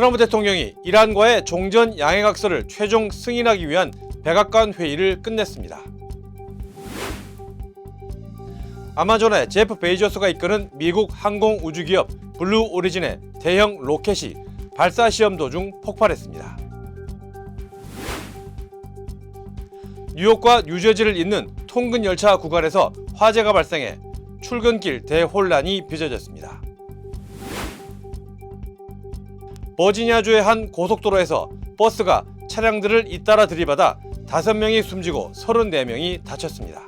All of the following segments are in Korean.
트럼프 대통령이 이란과의 종전 양해각서를 최종 승인하기 위한 백악관 회의를 끝냈습니다. 아마존의 제프 베이조스가 이끄는 미국 항공우주기업 블루 오리진의 대형 로켓이 발사 시험 도중 폭발했습니다. 뉴욕과 뉴저지를 잇는 통근 열차 구간에서 화재가 발생해 출근길 대혼란이 빚어졌습니다. 버지니아주의 한 고속도로에서 버스가 차량들을 잇따라 들이받아 5명이 숨지고 34명이 다쳤습니다.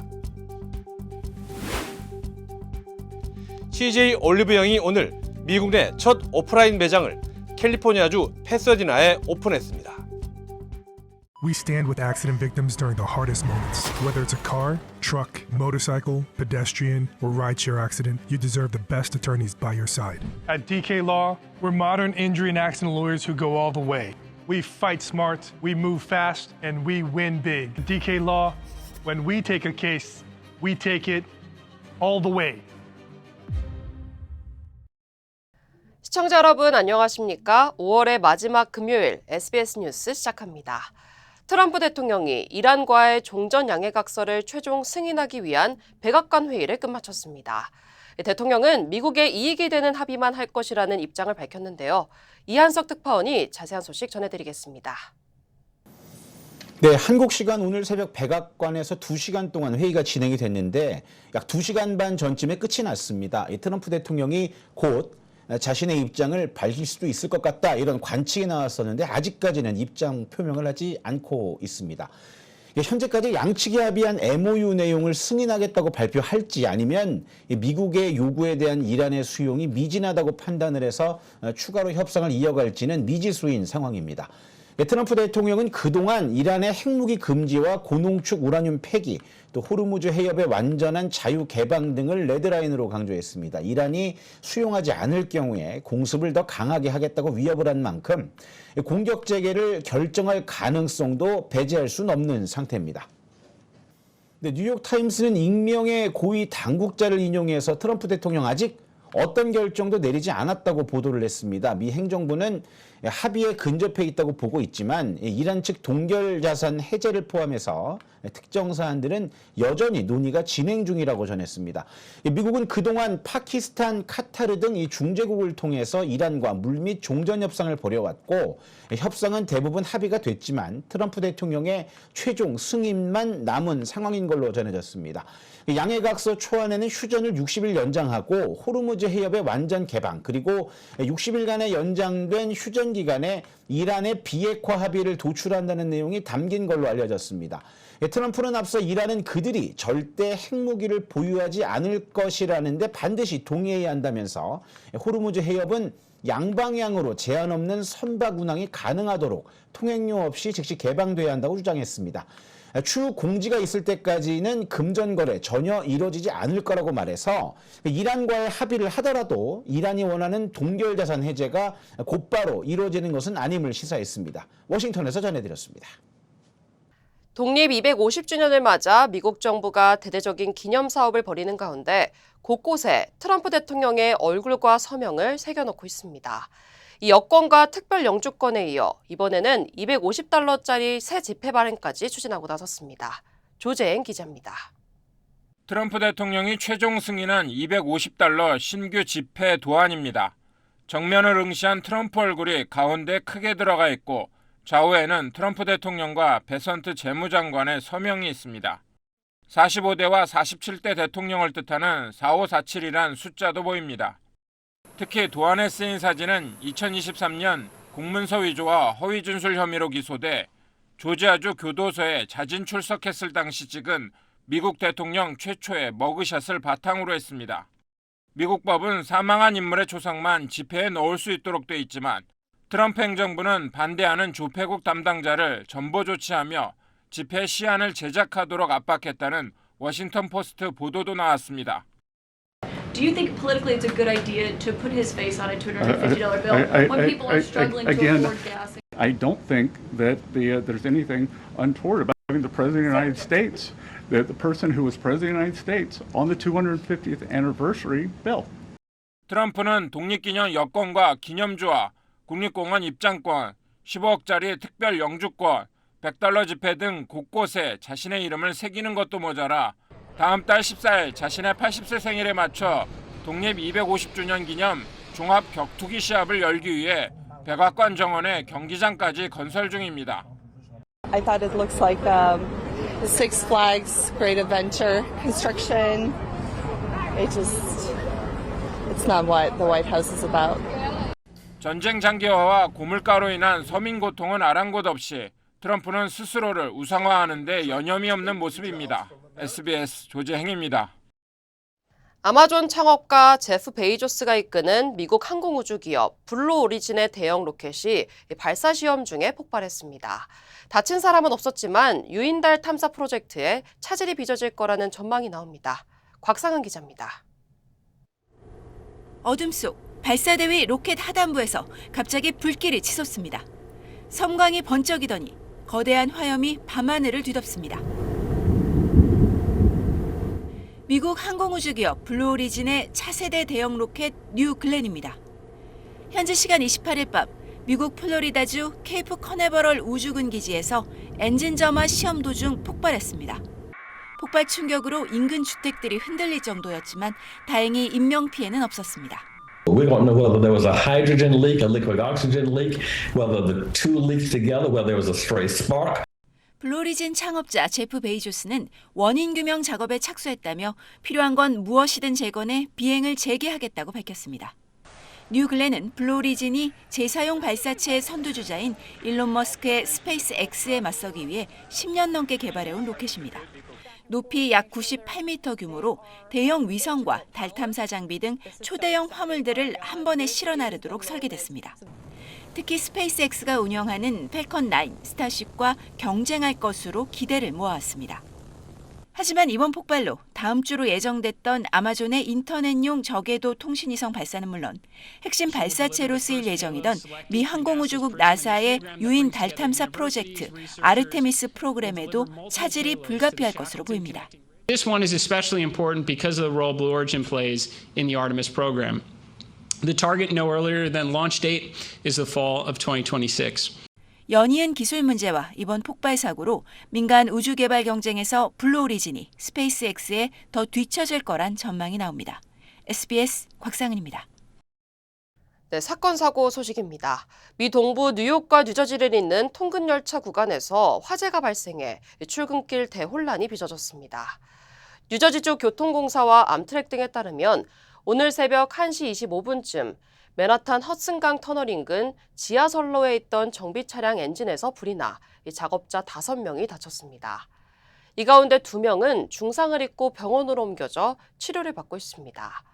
CJ 올리브영이 오늘 미국 내 첫 오프라인 매장을 캘리포니아주 패서디나에 오픈했습니다. We stand with accident victims during the hardest moments. Whether it's a car, truck, motorcycle, pedestrian, or rideshare accident, you deserve the best attorneys by your side. At DK Law, we're modern injury and accident lawyers who go all the way. We fight smart, we move fast, and we win big. At DK Law, when we take a case, we take it all the way. 시청자 여러분 안녕하십니까? 5월의 마지막 금요일 SBS 뉴스 시작합니다. 트럼프 대통령이 이란과의 종전 양해각서를 최종 승인하기 위한 백악관 회의를 끝마쳤습니다. 대통령은 미국에 이익이 되는 합의만 할 것이라는 입장을 밝혔는데요. 이한석 특파원이 자세한 소식 전해드리겠습니다. 네, 한국 시간 오늘 새벽 백악관에서 2시간 동안 회의가 진행이 됐는데 약 2시간 반 전쯤에 끝이 났습니다. 트럼프 대통령이 곧 자신의 입장을 밝힐 수도 있을 것 같다 이런 관측이 나왔었는데 아직까지는 입장 표명을 하지 않고 있습니다. 현재까지 양측이 합의한 MOU 내용을 승인하겠다고 발표할지 아니면 미국의 요구에 대한 이란의 수용이 미진하다고 판단을 해서 추가로 협상을 이어갈지는 미지수인 상황입니다. 트럼프 대통령은 그동안 이란의 핵무기 금지와 고농축 우라늄 폐기, 또 호르무즈 해협의 완전한 자유 개방 등을 레드라인으로 강조했습니다. 이란이 수용하지 않을 경우에 공습을 더 강하게 하겠다고 위협을 한 만큼 공격 재개를 결정할 가능성도 배제할 수는 없는 상태입니다. 뉴욕타임스는 익명의 고위 당국자를 인용해서 트럼프 대통령 아직 어떤 결정도 내리지 않았다고 보도를 했습니다. 미 행정부는 합의에 근접해 있다고 보고 있지만 이란 측 동결 자산 해제를 포함해서 특정 사안들은 여전히 논의가 진행 중이라고 전했습니다. 미국은 그동안 파키스탄, 카타르 등 이 중재국을 통해서 이란과 물밑 종전 협상을 벌여왔고 협상은 대부분 합의가 됐지만 트럼프 대통령의 최종 승인만 남은 상황인 걸로 전해졌습니다. 양해각서 초안에는 휴전을 60일 연장하고 호르무즈 해협의 완전 개방 그리고 60일간의 연장된 휴전 기간에 이란의 비핵화 합의를 도출한다는 내용이 담긴 걸로 알려졌습니다. 트럼프는 앞서 이란은 그들이 절대 핵무기를 보유하지 않을 것이라는데 반드시 동의해야 한다면서 호르무즈 해협은 양방향으로 제한 없는 선박 운항이 가능하도록 통행료 없이 즉시 개방돼야 한다고 주장했습니다. 추후 공지가 있을 때까지는 금전 거래 전혀 이루어지지 않을 거라고 말해서 이란과의 합의를 하더라도 이란이 원하는 동결 자산 해제가 곧바로 이루어지는 것은 아님을 시사했습니다. 워싱턴에서 전해드렸습니다. 독립 250주년을 맞아 미국 정부가 대대적인 기념 사업을 벌이는 가운데 곳곳에 트럼프 대통령의 얼굴과 서명을 새겨놓고 있습니다. 이 여권과 특별 영주권에 이어 이번에는 $250짜리 새 지폐 발행까지 추진하고 나섰습니다. 조재행 기자입니다. 트럼프 대통령이 최종 승인한 $250 신규 지폐 도안입니다. 정면을 응시한 트럼프 얼굴이 가운데 크게 들어가 있고 좌우에는 트럼프 대통령과 베선트 재무장관의 서명이 있습니다. 45대와 47대 대통령을 뜻하는 4547이란 숫자도 보입니다. 특히 도안에 쓰인 사진은 2023년 공문서 위조와 허위 준술 혐의로 기소돼 조지아주 교도소에 자진 출석했을 당시 찍은 미국 대통령 최초의 머그샷을 바탕으로 했습니다. 미국 법은 사망한 인물의 초상만 지폐에 넣을 수 있도록 돼 있지만 트럼프 행정부는 반대하는 조폐국 담당자를 전보 조치하며 지폐 시안을 제작하도록 압박했다는 워싱턴 포스트 보도도 나왔습니다. Do you think politically it's a good idea to put his face on a $250 bill when people are struggling to afford gas? I don't think that there's anything untoward about having the President of the United States, the person who was President of the United States, on the 250th anniversary bill. 트럼프는 독립기념 여권과 기념주와 국립공원 입장권, 15억짜리 특별 영주권, $100 지폐 등 곳곳에 자신의 이름을 새기는 것도 모자라 다음 달 14일 자신의 80세 생일에 맞춰 독립 250주년 기념 종합 격투기 시합을 열기 위해 백악관 정원에 경기장까지 건설 중입니다. I thought it looks like the Six Flags Great Adventure construction. It's not what the White House is about. 전쟁 장기화와 고물가로 인한 서민 고통은 아랑곳 없이 트럼프는 스스로를 우상화하는 데 여념이 없는 모습입니다. SBS 조재행입니다. 아마존 창업가 제프 베이조스가 이끄는 미국 항공우주 기업 블루 오리진의 대형 로켓이 발사 시험 중에 폭발했습니다. 다친 사람은 없었지만 유인달 탐사 프로젝트에 차질이 빚어질 거라는 전망이 나옵니다. 곽상은 기자입니다. 어둠 속 발사대위 로켓 하단부에서 갑자기 불길이 치솟습니다. 섬광이 번쩍이더니 거대한 화염이 밤하늘을 뒤덮습니다. 미국 항공우주기업 블루 오리진의 차세대 대형 로켓 뉴 글렌입니다. 현지 시간 28일 밤 미국 플로리다주 케이프 커네버럴 우주군 기지에서 엔진 점화 시험 도중 폭발했습니다. 폭발 충격으로 인근 주택들이 흔들릴 정도였지만 다행히 인명 피해는 없었습니다. We don't know whether there was a hydrogen leak, a liquid oxygen leak, whether the two leaked together, whether there was a stray spark. 블루 오리진 창업자 제프 베이조스는 원인 규명 작업에 착수했다며 필요한 건 무엇이든 재건해 비행을 재개하겠다고 밝혔습니다. 뉴 글렌은 블루 오리진이 재사용 발사체의 선두주자인 일론 머스크의 스페이스 X에 맞서기 위해 10년 넘게 개발해온 로켓입니다. 높이 약 98m 규모로 대형 위성과 달 탐사 장비 등 초대형 화물들을 한 번에 실어 나르도록 설계됐습니다. 특히 스페이스X가 운영하는 팰컨 9, 스타쉽과 경쟁할 것으로 기대를 모아왔습니다. 하지만 이번 폭발로 다음 주로 예정됐던 아마존의 인터넷용 저궤도 통신위성 발사는 물론 핵심 발사체로 쓰일 예정이던 미 항공우주국 나사의 유인 달 탐사 프로젝트 아르테미스 프로그램에도 차질이 불가피할 것으로 보입니다. This one is especially important because of the role Blue Origin plays in the Artemis program. The target no earlier than launch date is the fall of 2026. 연이은 기술 문제와 이번 폭발 사고로 민간 우주 개발 경쟁에서 블루 오리진이 스페이스X에 더 뒤처질 거란 전망이 나옵니다. SBS 곽상은입니다. 네, 사건 사고 소식입니다. 미 동부 뉴욕과 뉴저지를 잇는 통근 열차 구간에서 화재가 발생해 출근길 대혼란이 빚어졌습니다. 뉴저지주 교통공사와 암트랙 등에 따르면 오늘 새벽 1시 25분쯤 맨하탄 허슨강 터널 인근 지하선로에 있던 정비 차량 엔진에서 불이 나 작업자 5명이 다쳤습니다. 이 가운데 2명은 중상을 입고 병원으로 옮겨져 치료를 받고 있습니다.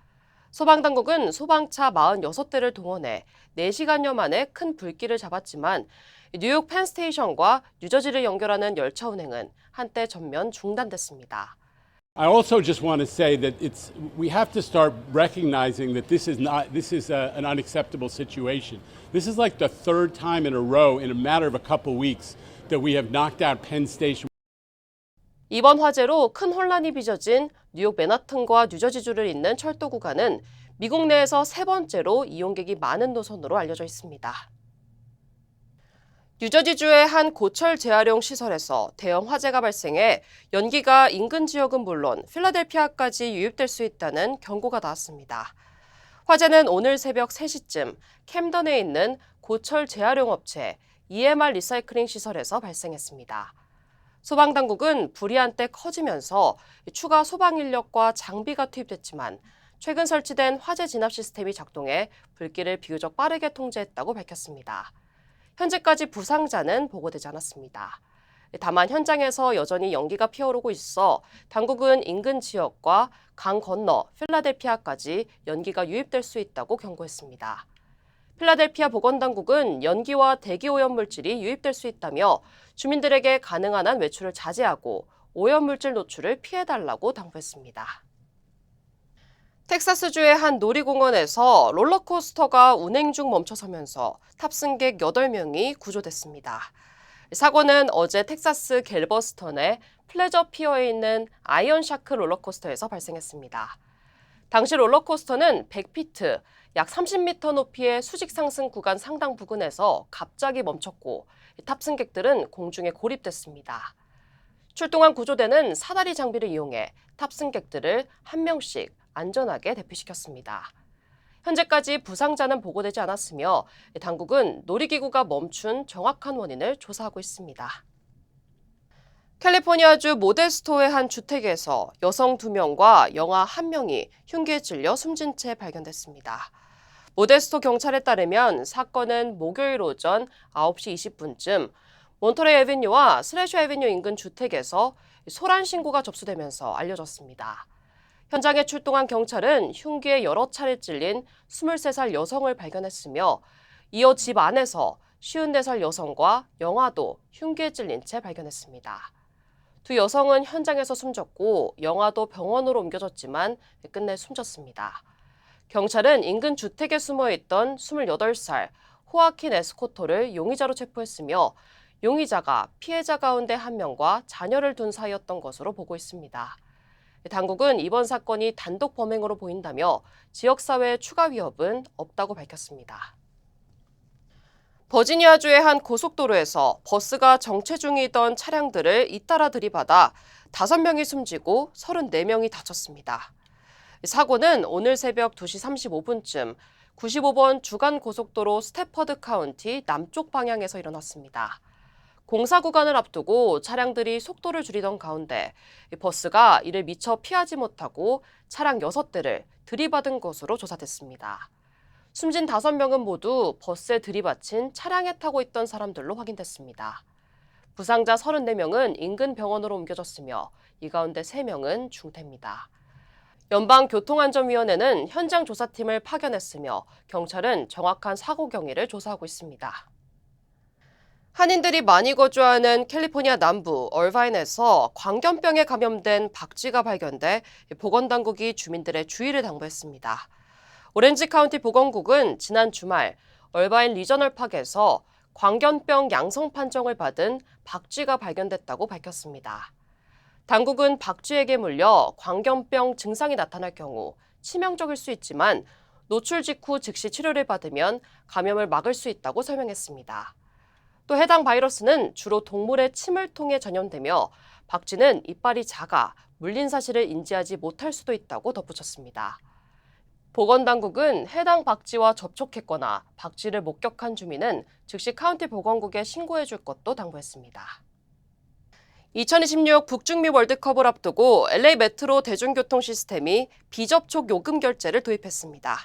소방당국은 소방차 46대를 동원해 4시간여 만에 큰 불길을 잡았지만 뉴욕 펜스테이션과 뉴저지를 연결하는 열차 운행은 한때 전면 중단됐습니다. I also just want to say that we have to start recognizing that this is an unacceptable situation. This is like the third time in a row in a matter of a couple weeks that we have knocked out Penn Station. 이번 화재로 큰 혼란이 빚어진 뉴욕 맨하튼과 뉴저지주를 잇는 철도 구간은 미국 내에서 3번째로 이용객이 많은 노선으로 알려져 있습니다. 뉴저지주의 한 고철 재활용 시설에서 대형 화재가 발생해 연기가 인근 지역은 물론 필라델피아까지 유입될 수 있다는 경고가 나왔습니다. 화재는 오늘 새벽 3시쯤 캠던에 있는 고철 재활용 업체 EMR 리사이클링 시설에서 발생했습니다. 소방당국은 불이 한때 커지면서 추가 소방 인력과 장비가 투입됐지만 최근 설치된 화재 진압 시스템이 작동해 불길을 비교적 빠르게 통제했다고 밝혔습니다. 현재까지 부상자는 보고되지 않았습니다. 다만 현장에서 여전히 연기가 피어오르고 있어 당국은 인근 지역과 강 건너 필라델피아까지 연기가 유입될 수 있다고 경고했습니다. 필라델피아 보건당국은 연기와 대기 오염물질이 유입될 수 있다며 주민들에게 가능한 한 외출을 자제하고 오염물질 노출을 피해달라고 당부했습니다. 텍사스주의 한 놀이공원에서 롤러코스터가 운행 중 멈춰서면서 탑승객 8명이 구조됐습니다. 사고는 어제 텍사스 갤버스턴의 플레저 피어에 있는 아이언 샤크 롤러코스터에서 발생했습니다. 당시 롤러코스터는 100피트, 약 30m 높이의 수직 상승 구간 상당 부근에서 갑자기 멈췄고 탑승객들은 공중에 고립됐습니다. 출동한 구조대는 사다리 장비를 이용해 탑승객들을 한 명씩 안전하게 대피시켰습니다. 현재까지 부상자는 보고되지 않았으며 당국은 놀이기구가 멈춘 정확한 원인을 조사하고 있습니다. 캘리포니아주 모데스토의 한 주택에서 여성 2명과 영아 1명이 흉기에 찔려 숨진 채 발견됐습니다. 모데스토 경찰에 따르면 사건은 목요일 오전 9시 20분쯤 몬터레이 애비뉴와 스레셔 애비뉴 인근 주택에서 소란 신고가 접수되면서 알려졌습니다. 현장에 출동한 경찰은 흉기에 여러 차례 찔린 23살 여성을 발견했으며 이어 집 안에서 54살 여성과 영아도 흉기에 찔린 채 발견했습니다. 두 여성은 현장에서 숨졌고 영아도 병원으로 옮겨졌지만 끝내 숨졌습니다. 경찰은 인근 주택에 숨어있던 28살 호아킨 에스코토를 용의자로 체포했으며 용의자가 피해자 가운데 1명과 자녀를 둔 사이였던 것으로 보고 있습니다. 당국은 이번 사건이 단독 범행으로 보인다며 지역사회의 추가 위협은 없다고 밝혔습니다. 버지니아주의 한 고속도로에서 버스가 정체 중이던 차량들을 잇따라 들이받아 5명이 숨지고 34명이 다쳤습니다. 사고는 오늘 새벽 2시 35분쯤 95번 주간고속도로 스태퍼드 카운티 남쪽 방향에서 일어났습니다. 공사 구간을 앞두고 차량들이 속도를 줄이던 가운데 버스가 이를 미처 피하지 못하고 차량 6대를 들이받은 것으로 조사됐습니다. 숨진 5명은 모두 버스에 들이받친 차량에 타고 있던 사람들로 확인됐습니다. 부상자 34명은 인근 병원으로 옮겨졌으며 이 가운데 3명은 중태입니다. 연방교통안전위원회는 현장 조사팀을 파견했으며 경찰은 정확한 사고 경위를 조사하고 있습니다. 한인들이 많이 거주하는 캘리포니아 남부 얼바인에서 광견병에 감염된 박쥐가 발견돼 보건당국이 주민들의 주의를 당부했습니다. 오렌지 카운티 보건국은 지난 주말 얼바인 리저널 파크에서 광견병 양성 판정을 받은 박쥐가 발견됐다고 밝혔습니다. 당국은 박쥐에게 물려 광견병 증상이 나타날 경우 치명적일 수 있지만 노출 직후 즉시 치료를 받으면 감염을 막을 수 있다고 설명했습니다. 또 해당 바이러스는 주로 동물의 침을 통해 전염되며 박쥐는 이빨이 작아 물린 사실을 인지하지 못할 수도 있다고 덧붙였습니다. 보건당국은 해당 박쥐와 접촉했거나 박쥐를 목격한 주민은 즉시 카운티 보건국에 신고해 줄 것도 당부했습니다. 2026 북중미 월드컵을 앞두고 LA 메트로 대중교통 시스템이 비접촉 요금 결제를 도입했습니다.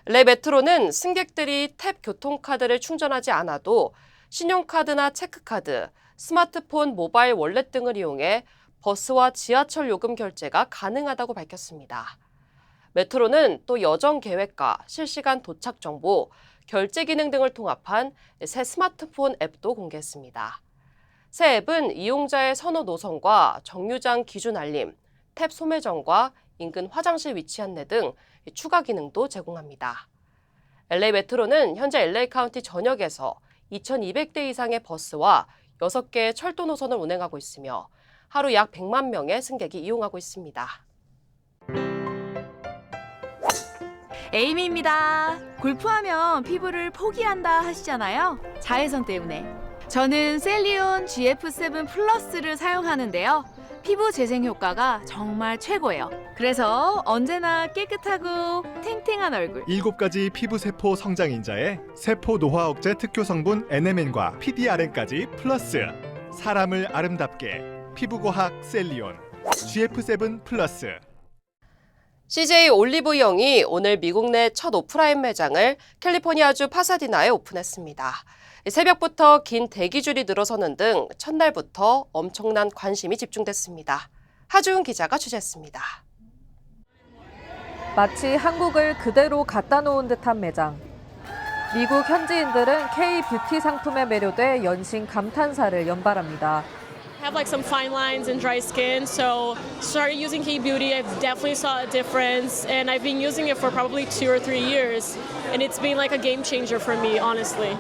LA 메트로는 승객들이 탭 교통카드를 충전하지 않아도 신용카드나 체크카드, 스마트폰, 모바일 월렛 등을 이용해 버스와 지하철 요금 결제가 가능하다고 밝혔습니다. 메트로는 또 여정 계획과 실시간 도착 정보, 결제 기능 등을 통합한 새 스마트폰 앱도 공개했습니다. 새 앱은 이용자의 선호 노선과 정류장 기준 알림, 탭 소매점과 인근 화장실 위치 안내 등 추가 기능도 제공합니다. LA 메트로는 현재 LA 카운티 전역에서 2,200대 이상의 버스와 6개의 철도 노선을 운행하고 있으며 하루 약 100만 명의 승객이 이용하고 있습니다. 에이미입니다. 골프하면 피부를 포기한다 하시잖아요. 자외선 때문에. 저는 셀리온 GF7 플러스를 사용하는데요. 피부 재생 효과가 정말 최고예요. 그래서 언제나 깨끗하고 탱탱한 얼굴. 7가지 피부세포 성장인자에 세포 노화 억제 특효 성분 NMN과 PDRN까지 플러스. 사람을 아름답게 피부과학 셀리온 GF7 플러스. CJ 올리브영이 오늘 미국 내 첫 오프라인 매장을 캘리포니아주 파사디나에 오픈했습니다. 새벽부터 긴 대기줄이 늘어서는 등 첫날부터 엄청난 관심이 집중됐습니다. 하주은 기자가 취재했습니다. 마치 한국을 그대로 갖다 놓은 듯한 매장. 미국 현지인들은 K-뷰티 상품에 매료돼 연신 감탄사를 연발합니다. I have like some fine lines and dry skin, so started using K-Beauty. I've definitely saw a difference, and I've been using it for probably 2 or 3 years, and it's been like a game changer for me, honestly.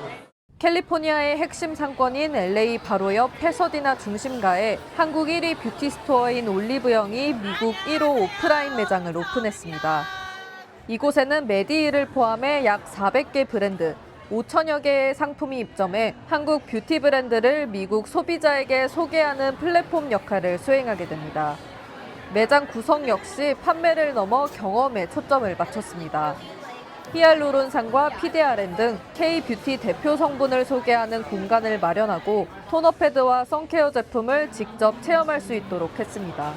캘리포니아의 핵심 상권인 LA 바로 옆 패서디나 중심가에 한국 1위 뷰티 스토어인 올리브영이 미국 1호 오프라인 매장을 오픈했습니다. 이곳에는 메디힐을 포함해 약 400개 브랜드, 5천여 개의 상품이 입점해 한국 뷰티 브랜드를 미국 소비자에게 소개하는 플랫폼 역할을 수행하게 됩니다. 매장 구성 역시 판매를 넘어 경험에 초점을 맞췄습니다. 히알루론산과 PDRN 등 K-뷰티 대표 성분을 소개하는 공간을 마련하고 토너 패드와 선케어 제품을 직접 체험할 수 있도록 했습니다.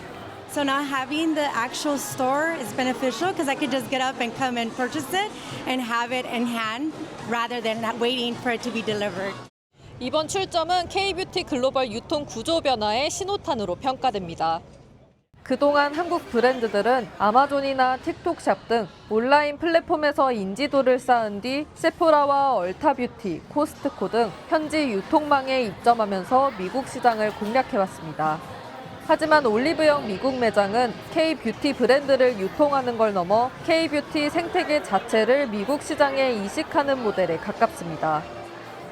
So now having the actual store is beneficial because I could just get up and come and purchase it and have it in hand rather than waiting for it to be delivered. 이번 출점은 K-뷰티 글로벌 유통 구조 변화의 신호탄으로 평가됩니다. 그동안 한국 브랜드들은 아마존이나 틱톡샵 등 온라인 플랫폼에서 인지도를 쌓은 뒤 세포라와 얼타뷰티, 코스트코 등 현지 유통망에 입점하면서 미국 시장을 공략해왔습니다. 하지만 올리브영 미국 매장은 K-뷰티 브랜드를 유통하는 걸 넘어 K-뷰티 생태계 자체를 미국 시장에 이식하는 모델에 가깝습니다.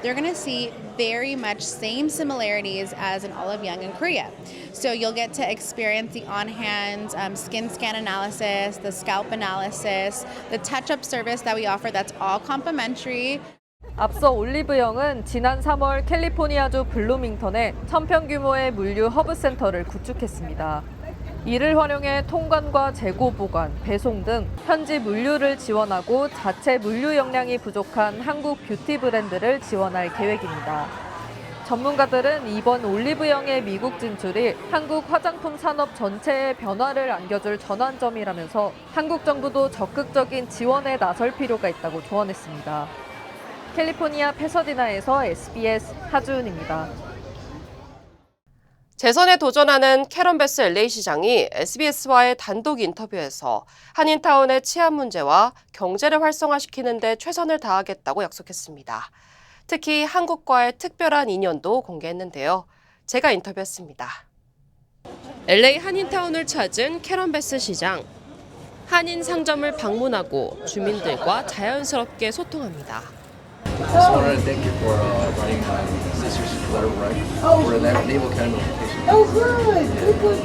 They're going to see very much same similarities as in Olive Young in Korea. So you'll get to experience the on-hand skin scan analysis, the scalp analysis, the touch-up service that we offer that's all complimentary. 앞서 올리브영은 지난 3월 캘리포니아주 블루밍턴에 1000평 규모의 물류 허브 센터를 구축했습니다. 이를 활용해 통관과 재고 보관, 배송 등 현지 물류를 지원하고 자체 물류 역량이 부족한 한국 뷰티 브랜드를 지원할 계획입니다. 전문가들은 이번 올리브영의 미국 진출이 한국 화장품 산업 전체에 변화를 안겨줄 전환점이라면서 한국 정부도 적극적인 지원에 나설 필요가 있다고 조언했습니다. 캘리포니아 패서디나에서 SBS 하주은입니다. 재선에 도전하는 캐런 베스 LA 시장이 SBS와의 단독 인터뷰에서 한인타운의 치안 문제와 경제를 활성화시키는 데 최선을 다하겠다고 약속했습니다. 특히 한국과의 특별한 인연도 공개했는데요. 제가 인터뷰했습니다. LA 한인타운을 찾은 캐런 베스 시장. 한인 상점을 방문하고 주민들과 자연스럽게 소통합니다. I just wanted to thank you for running Sisters Letter Right for that naval kind of location. Oh, good.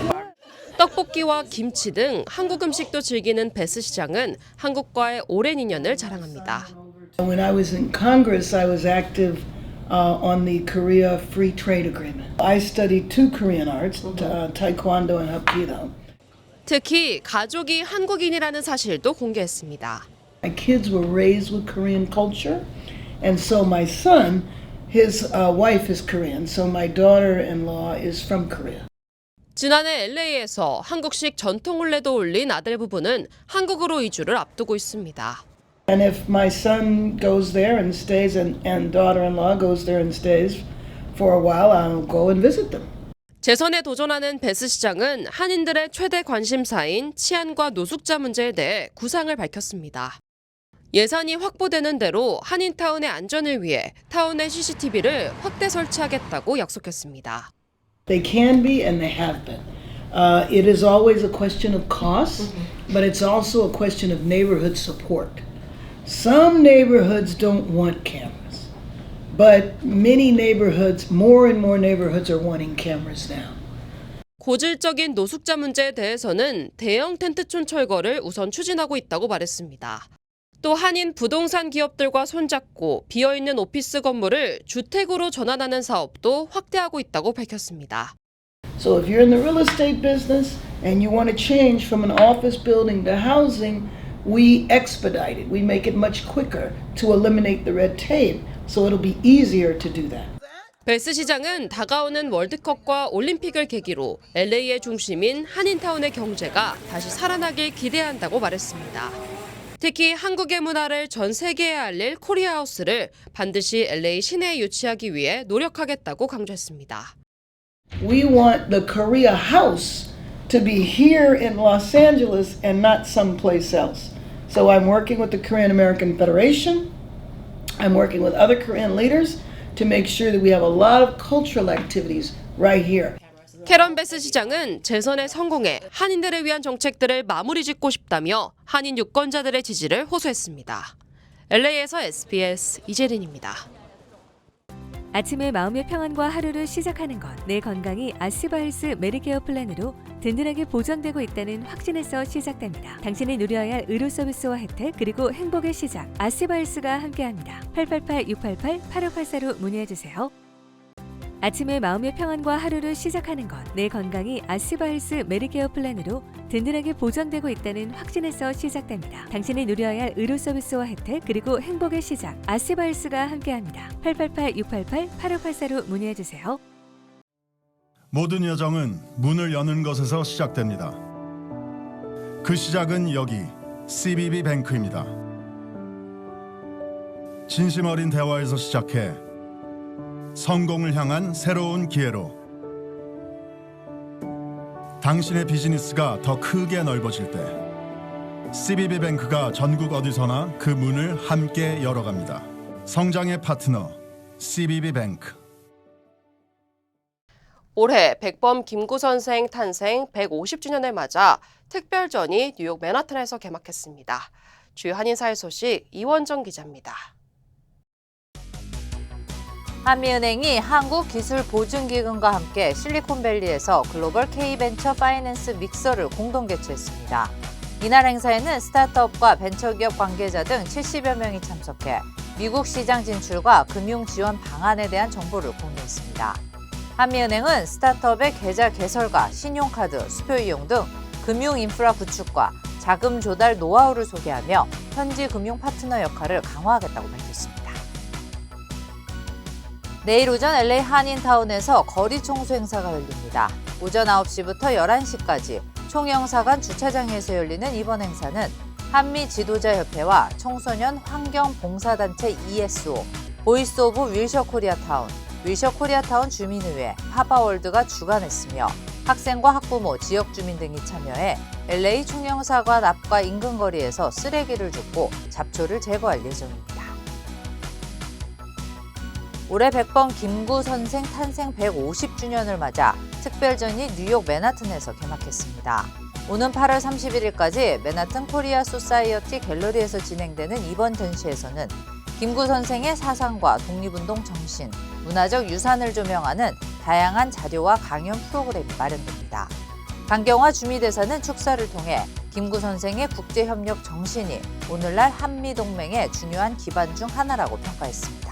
떡볶이와 김치 등 한국 음식도 즐기는 베스 시장은 한국과의 오랜 인연을 자랑합니다. When I was in Congress, I was active on the Korea Free Trade Agreement. I studied two Korean arts, Taekwondo and Hapkido. 특히 가족이 한국인이라는 사실도 공개했습니다. My kids were raised with Korean culture. And so my son, his wife is Korean, so my daughter-in-law is from Korea. 지난해 LA에서 한국식 전통 혼례도 올린 아들 부부는 한국으로 이주를 앞두고 있습니다. And if my son goes there and stays and daughter-in-law goes there and stays for a while, I'll go and visit them. 재선에 도전하는 베스 시장은 한인들의 최대 관심사인 치안과 노숙자 문제에 대해 구상을 밝혔습니다. 예산이 확보되는 대로 한인타운의 안전을 위해 타운의 CCTV를 확대 설치하겠다고 약속했습니다. They can be and they have been. It is always a question of cost, but it's also a question of neighborhood support. Some neighborhoods don't want cameras, but many neighborhoods, more and more neighborhoods are wanting cameras now. 고질적인 노숙자 문제에 대해서는 대형 텐트촌 철거를 우선 추진하고 있다고 말했습니다. 또 한인 부동산 기업들과 손잡고 비어있는 오피스 건물을 주택으로 전환하는 사업도 확대하고 있다고 밝혔습니다. So if you're in the real estate business and you want to change from an office building to housing, we expedite it. We make it much quicker to eliminate the red tape, so it'll be easier to do that. 베스 시장은 다가오는 월드컵과 올림픽을 계기로 LA의 중심인 한인타운의 경제가 다시 살아나길 기대한다고 말했습니다. 특히 한국의 문화를 전 세계에 알릴 코리아하우스를 반드시 LA 시내에 유치하기 위해 노력하겠다고 강조했습니다. We want the Korea House to be here in Los Angeles and not someplace else. So I'm working with the Korean American Federation. I'm working with other Korean leaders to make sure that we have a lot of cultural activities right here. 캐런 베스 시장은 재선에 성공해 한인들을 위한 정책들을 마무리 짓고 싶다며 한인 유권자들의 지지를 호소했습니다. LA에서 SBS 이재린입니다. 아침에 마음의 평안과 하루를 시작하는 것. 내 건강이 아스바헬스 메디케어 플랜으로 든든하게 보장되고 있다는 확신에서 시작됩니다. 당신이 누려야 할 의료 서비스와 혜택 그리고 행복의 시작. 아스바헬스가 함께합니다. 888-688-8584로 문의해주세요. 아침에 마음의 평안과 하루를 시작하는 것. 내 건강이 아스바헬스 메디케어 플랜으로 든든하게 보장되고 있다는 확신에서 시작됩니다. 당신이 누려야 할 의료 서비스와 혜택 그리고 행복의 시작. 아스바헬스가 함께합니다. 888-688-8584로 문의해주세요. 모든 여정은 문을 여는 것에서 시작됩니다. 그 시작은 여기 CBB 뱅크입니다. 진심 어린 대화에서 시작해 성공을 향한 새로운 기회로 당신의 비즈니스가 더 크게 넓어질 때 CBB 뱅크가 전국 어디서나 그 문을 함께 열어갑니다. 성장의 파트너 CBB 뱅크. 올해 백범 김구 선생 탄생 150주년을 맞아 특별전이 뉴욕 맨하탄에서 개막했습니다. 주요 한인사회 소식 이원정 기자입니다. 한미은행이 한국기술보증기금과 함께 실리콘밸리에서 글로벌 K벤처 파이낸스 믹서를 공동 개최했습니다. 이날 행사에는 스타트업과 벤처기업 관계자 등 70여 명이 참석해 미국 시장 진출과 금융 지원 방안에 대한 정보를 공유했습니다. 한미은행은 스타트업의 계좌 개설과 신용카드, 수표 이용 등 금융 인프라 구축과 자금 조달 노하우를 소개하며 현지 금융 파트너 역할을 강화하겠다고 밝혔습니다. 내일 오전 LA 한인타운에서 거리 청소 행사가 열립니다. 오전 9시부터 11시까지 총영사관 주차장에서 열리는 이번 행사는 한미지도자협회와 청소년 환경봉사단체 ESO, 보이스 오브 윌셔 코리아타운, 윌셔 코리아타운 주민의회, 파바월드가 주관했으며 학생과 학부모, 지역 주민 등이 참여해 LA 총영사관 앞과 인근 거리에서 쓰레기를 줍고 잡초를 제거할 예정입니다. 올해 백범 김구 선생 탄생 150주년을 맞아 특별전이 뉴욕 맨하탄에서 개막했습니다. 오는 8월 31일까지 맨하탄 코리아 소사이어티 갤러리에서 진행되는 이번 전시에서는 김구 선생의 사상과 독립운동 정신, 문화적 유산을 조명하는 다양한 자료와 강연 프로그램이 마련됩니다. 강경화 주미대사는 축사를 통해 김구 선생의 국제협력 정신이 오늘날 한미동맹의 중요한 기반 중 하나라고 평가했습니다.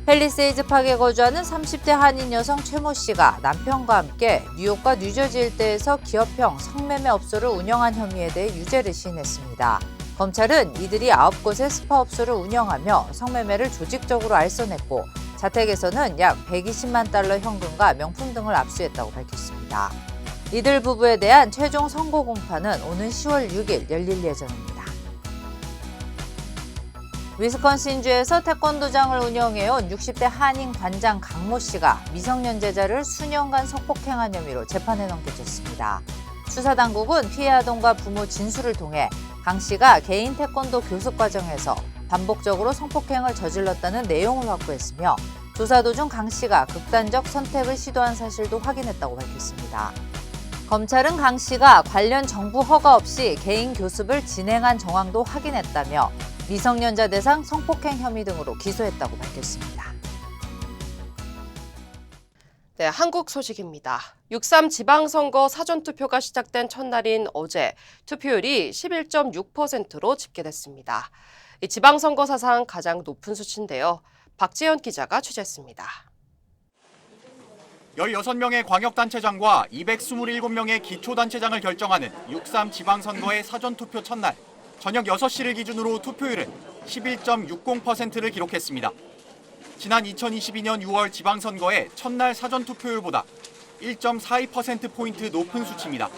팰리세이즈 파크에 거주하는 30대 한인 여성 최모 씨가 남편과 함께 뉴욕과 뉴저지 일대에서 기업형 성매매 업소를 운영한 혐의에 대해 유죄를 시인했습니다. 검찰은 이들이 9곳의 스파 업소를 운영하며 성매매를 조직적으로 알선했고 자택에서는 약 120만 달러 현금과 명품 등을 압수했다고 밝혔습니다. 이들 부부에 대한 최종 선고 공판은 오는 10월 6일 열릴 예정입니다. 위스콘신주에서 태권도장을 운영해온 60대 한인 관장 강모 씨가 미성년자를 수년간 성폭행한 혐의로 재판에 넘겨졌습니다. 수사당국은 피해 아동과 부모 진술을 통해 강 씨가 개인 태권도 교습 과정에서 반복적으로 성폭행을 저질렀다는 내용을 확보했으며 조사 도중 강 씨가 극단적 선택을 시도한 사실도 확인했다고 밝혔습니다. 검찰은 강 씨가 관련 정부 허가 없이 개인 교습을 진행한 정황도 확인했다며 미성년자 대상 성폭행 혐의 등으로 기소했다고 밝혔습니다. 네, 한국 소식입니다. 6.3 지방선거 사전투표가 시작된 첫날인 어제 투표율이 11.6%로 집계됐습니다. 이 지방선거 사상 가장 높은 수치인데요. 박지연 기자가 취재했습니다. 16명의 광역단체장과 227명의 기초단체장을 결정하는 6.3 지방선거의 사전투표 첫날. 저녁 6시를 기준으로 투표율은 11.60%를 기록했습니다. 지난 2022년 6월 지방선거의 첫날 사전투표율보다 1.42%포인트 높은 수치입니다.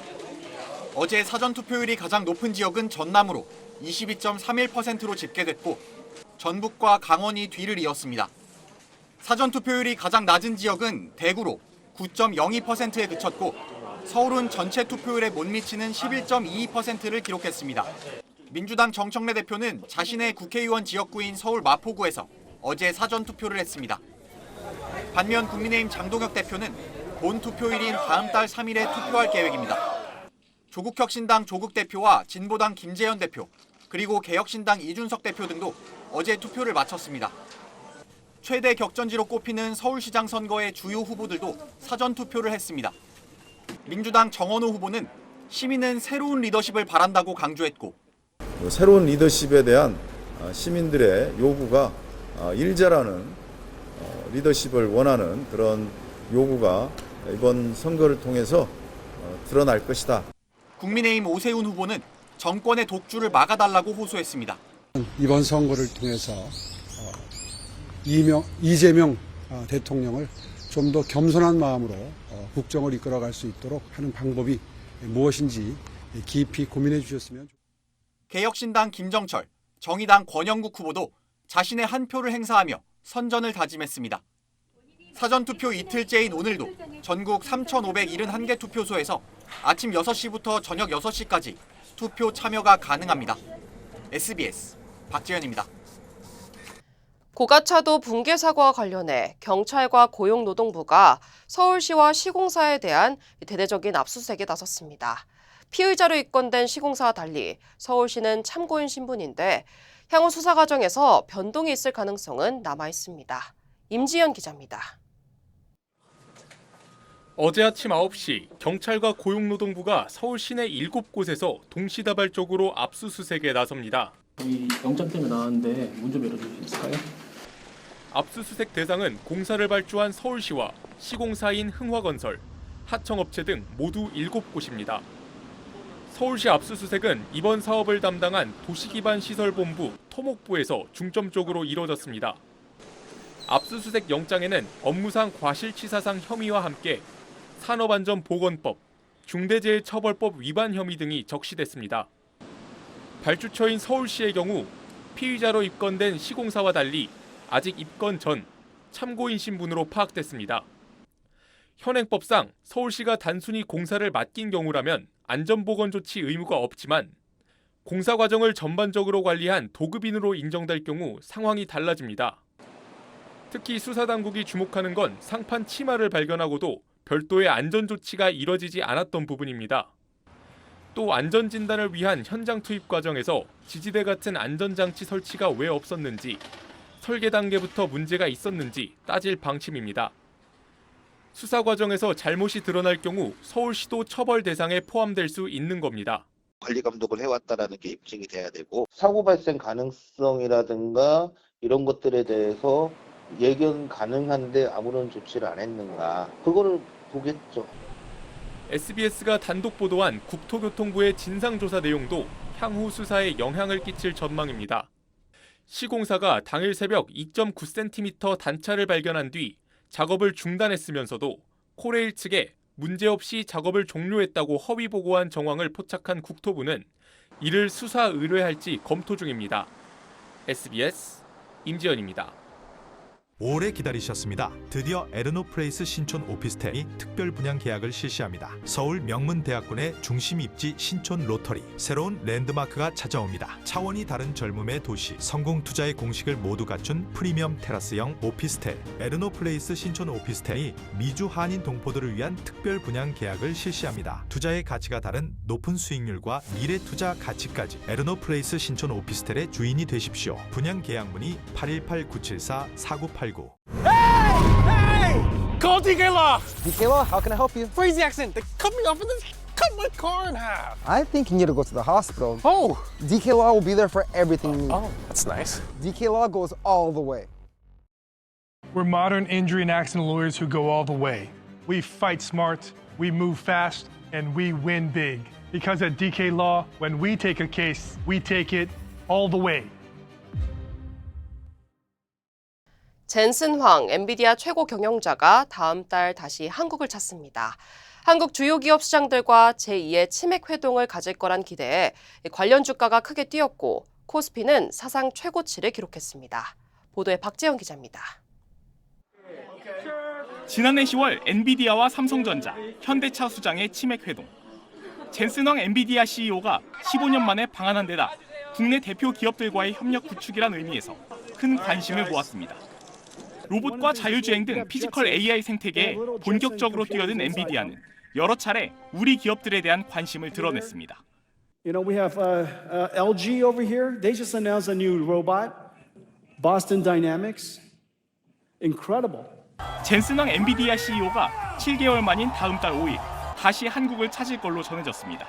어제 사전투표율이 가장 높은 지역은 전남으로 22.31%로 집계됐고 전북과 강원이 뒤를 이었습니다. 사전투표율이 가장 낮은 지역은 대구로 9.02%에 그쳤고 서울은 전체 투표율에 못 미치는 11.22%를 기록했습니다. 민주당 정청래 대표는 자신의 국회의원 지역구인 서울 마포구에서 어제 사전투표를 했습니다. 반면 국민의힘 장동혁 대표는 본 투표일인 다음 달 3일에 투표할 계획입니다. 조국혁신당 조국 대표와 진보당 김재현 대표, 그리고 개혁신당 이준석 대표 등도 어제 투표를 마쳤습니다. 최대 격전지로 꼽히는 서울시장 선거의 주요 후보들도 사전 투표를 했습니다. 민주당 정원호 후보는 시민은 새로운 리더십을 바란다고 강조했고, 새로운 리더십에 대한 시민들의 요구가 일자라는 리더십을 원하는 그런 요구가 이번 선거를 통해서 드러날 것이다. 국민의힘 오세훈 후보는 정권의 독주를 막아달라고 호소했습니다. 이번 선거를 통해서 이재명 대통령을 좀 더 겸손한 마음으로 국정을 이끌어갈 수 있도록 하는 방법이 무엇인지 깊이 고민해 주셨으면 좋겠습니다. 개혁신당 김정철, 정의당 권영국 후보도 자신의 한 표를 행사하며 선전을 다짐했습니다. 사전투표 이틀째인 오늘도 전국 3,571개 투표소에서 아침 6시부터 저녁 6시까지 투표 참여가 가능합니다. SBS 박재현입니다. 고가차도 붕괴 사고와 관련해 경찰과 고용노동부가 서울시와 시공사에 대한 대대적인 압수수색에 나섰습니다. 피의자로 입건된 시공사와 달리 서울시는 참고인 신분인데 향후 수사 과정에서 변동이 있을 가능성은 남아 있습니다. 임지연 기자입니다. 어제 아침 9시 경찰과 고용노동부가 서울 시내 7곳에서 동시다발적으로 압수수색에 나섭니다. 저희 영장 때문에 나왔는데 문 좀 열어줄 수 있을까요? 압수수색 대상은 공사를 발주한 서울시와 시공사인 흥화건설, 하청업체 등 모두 7곳입니다. 서울시 압수수색은 이번 사업을 담당한 도시기반시설본부 토목부에서 중점적으로 이뤄졌습니다. 압수수색 영장에는 업무상 과실치사상 혐의와 함께 산업안전보건법, 중대재해처벌법 위반 혐의 등이 적시됐습니다. 발주처인 서울시의 경우 피의자로 입건된 시공사와 달리 아직 입건 전 참고인 신분으로 파악됐습니다. 현행법상 서울시가 단순히 공사를 맡긴 경우라면 안전보건조치 의무가 없지만 공사 과정을 전반적으로 관리한 도급인으로 인정될 경우 상황이 달라집니다. 특히 수사당국이 주목하는 건 상판 치마를 발견하고도 별도의 안전조치가 이뤄지지 않았던 부분입니다. 또 안전진단을 위한 현장 투입 과정에서 지지대 같은 안전장치 설치가 왜 없었는지, 설계 단계부터 문제가 있었는지 따질 방침입니다. 수사 과정에서 잘못이 드러날 경우 서울시도 처벌 대상에 포함될 수 있는 겁니다. 관리 감독을 해왔다라는 게 입증이 돼야 되고 사고 발생 가능성이라든가 이런 것들에 대해서 예견 가능한데 아무런 조치를 안 했는가, 그거를 보겠죠. SBS가 단독 보도한 국토교통부의 진상조사 내용도 향후 수사에 영향을 끼칠 전망입니다. 시공사가 당일 새벽 2.9cm 단차를 발견한 뒤 작업을 중단했으면서도 코레일 측에 문제없이 작업을 종료했다고 허위 보고한 정황을 포착한 국토부는 이를 수사 의뢰할지 검토 중입니다. SBS 임지연입니다. 오래 기다리셨습니다. 드디어 에르노플레이스 신촌 오피스텔이 특별 분양 계약을 실시합니다. 서울 명문대학군의 중심 입지 신촌 로터리, 새로운 랜드마크가 찾아옵니다. 차원이 다른 젊음의 도시, 성공 투자의 공식을 모두 갖춘 프리미엄 테라스형 오피스텔 에르노플레이스 신촌 오피스텔이 미주 한인 동포들을 위한 특별 분양 계약을 실시합니다. 투자의 가치가 다른 높은 수익률과 미래 투자 가치까지 에르노플레이스 신촌 오피스텔의 주인이 되십시오. 분양 계약 문의 818-974-4989. Hey! Call DK Law! DK Law, how can I help you? Crazy accident. They cut me off and then cut my car in half. I think you need to go to the hospital. Oh! DK Law will be there for everything you need. Oh, that's nice. DK Law goes all the way. We're modern injury and accident lawyers who go all the way. We fight smart, we move fast, and we win big. Because at DK Law, when we take a case, we take it all the way. 젠슨 황 엔비디아 최고 경영자가 다음 달 다시 한국을 찾습니다. 한국 주요 기업 시장들과 제2의 치맥 회동을 가질 거란 기대에 관련 주가가 크게 뛰었고 코스피는 사상 최고치를 기록했습니다. 보도에 박재영 기자입니다. 지난해 10월 엔비디아와 삼성전자, 현대차 수장의 치맥 회동. 젠슨 황 엔비디아 CEO가 15년 만에 방한한 데다 국내 대표 기업들과의 협력 구축이란 의미에서 큰 관심을 모았습니다. 로봇과 자율주행 등 피지컬 AI 생태계에 본격적으로 뛰어든 엔비디아는 여러 차례 우리 기업들에 대한 관심을 드러냈습니다. You know, we have LG over here. They just announced a new robot, Boston Dynamics. Incredible. 젠슨왕 엔비디아 CEO가 7개월 만인 다음 달 5일 다시 한국을 찾을 걸로 전해졌습니다.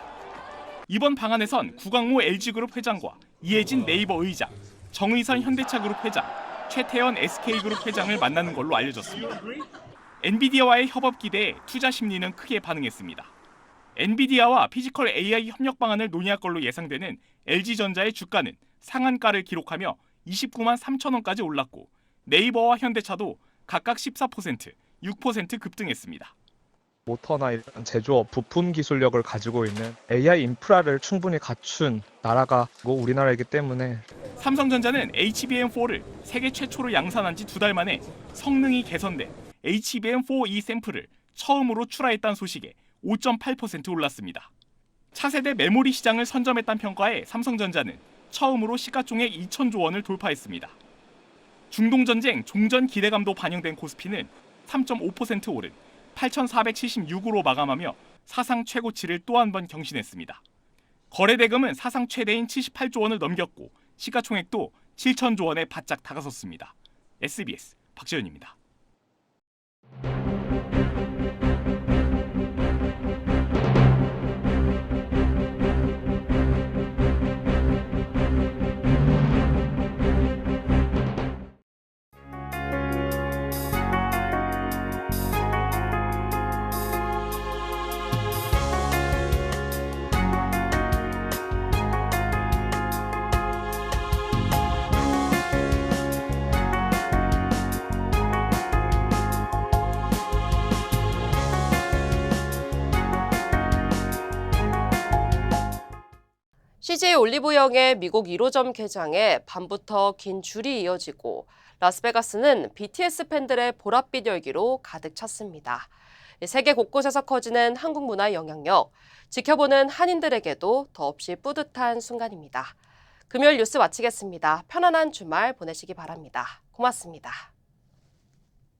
이번 방한에선 구광모 LG그룹 회장과 이혜진 네이버 의장, 정의선 현대차그룹 회장, 최태원 SK그룹 회장을 만나는 걸로 알려졌습니다. 엔비디아와의 협업 기대에 투자 심리는 크게 반응했습니다. 엔비디아와 피지컬 AI 협력 방안을 논의할 걸로 예상되는 LG전자의 주가는 상한가를 기록하며 29만 3천 원까지 올랐고 네이버와 현대차도 각각 14%, 6% 급등했습니다. 모터나 이런 제조업, 부품 기술력을 가지고 있는 AI 인프라를 충분히 갖춘 나라가 우리나라이기 때문에 삼성전자는 HBM4를 세계 최초로 양산한 지 2달 만에 성능이 개선된 HBM4E 샘플을 처음으로 출하했다는 소식에 5.8% 올랐습니다. 차세대 메모리 시장을 선점했다는 평가에 삼성전자는 처음으로 시가총액 2천조 원을 돌파했습니다. 중동전쟁 종전 기대감도 반영된 코스피는 3.5% 오른 8,476으로 마감하며 사상 최고치를 또 한 번 경신했습니다. 거래대금은 사상 최대인 78조 원을 넘겼고 시가총액도 7천조 원에 바짝 다가섰습니다. SBS 박재현입니다. CJ 올리브영의 미국 1호점 개장에 밤부터 긴 줄이 이어지고 라스베가스는 BTS 팬들의 보랏빛 열기로 가득 찼습니다. 세계 곳곳에서 커지는 한국 문화의 영향력, 지켜보는 한인들에게도 더없이 뿌듯한 순간입니다. 금요일 뉴스 마치겠습니다. 편안한 주말 보내시기 바랍니다. 고맙습니다.